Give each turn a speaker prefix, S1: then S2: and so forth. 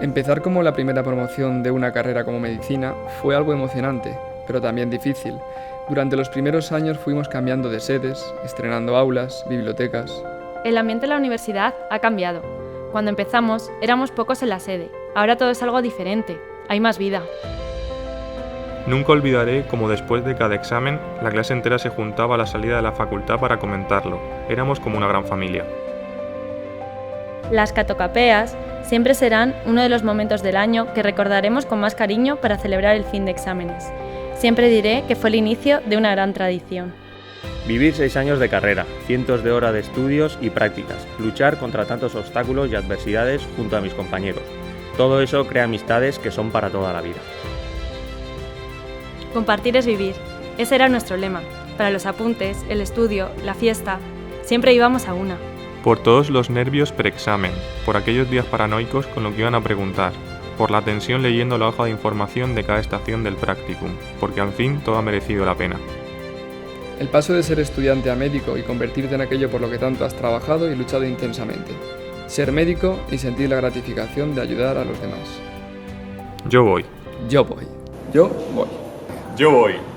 S1: Empezar como la primera promoción de una carrera como medicina fue algo emocionante, pero también difícil. Durante los primeros años fuimos cambiando de sedes, estrenando aulas, bibliotecas.
S2: El ambiente en la universidad ha cambiado. Cuando empezamos, éramos pocos en la sede. Ahora todo es algo diferente. Hay más vida.
S3: Nunca olvidaré cómo después de cada examen, la clase entera se juntaba a la salida de la facultad para comentarlo. Éramos como una gran familia.
S2: Las catocapeas siempre serán uno de los momentos del año que recordaremos con más cariño para celebrar el fin de exámenes. Siempre diré que fue el inicio de una gran tradición.
S4: Vivir 6 años de carrera, cientos de horas de estudios y prácticas, luchar contra tantos obstáculos y adversidades junto a mis compañeros. Todo eso crea amistades que son para toda la vida.
S2: Compartir es vivir. Ese era nuestro lema. Para los apuntes, el estudio, la fiesta, siempre íbamos a una.
S3: Por todos los nervios preexamen, por aquellos días paranoicos con lo que iban a preguntar, por la tensión leyendo la hoja de información de cada estación del practicum, porque al fin todo ha merecido la pena.
S1: El paso de ser estudiante a médico y convertirte en aquello por lo que tanto has trabajado y luchado intensamente. Ser médico y sentir la gratificación de ayudar a los demás.
S3: Yo voy.
S1: Yo voy. Yo voy.
S5: Yo voy.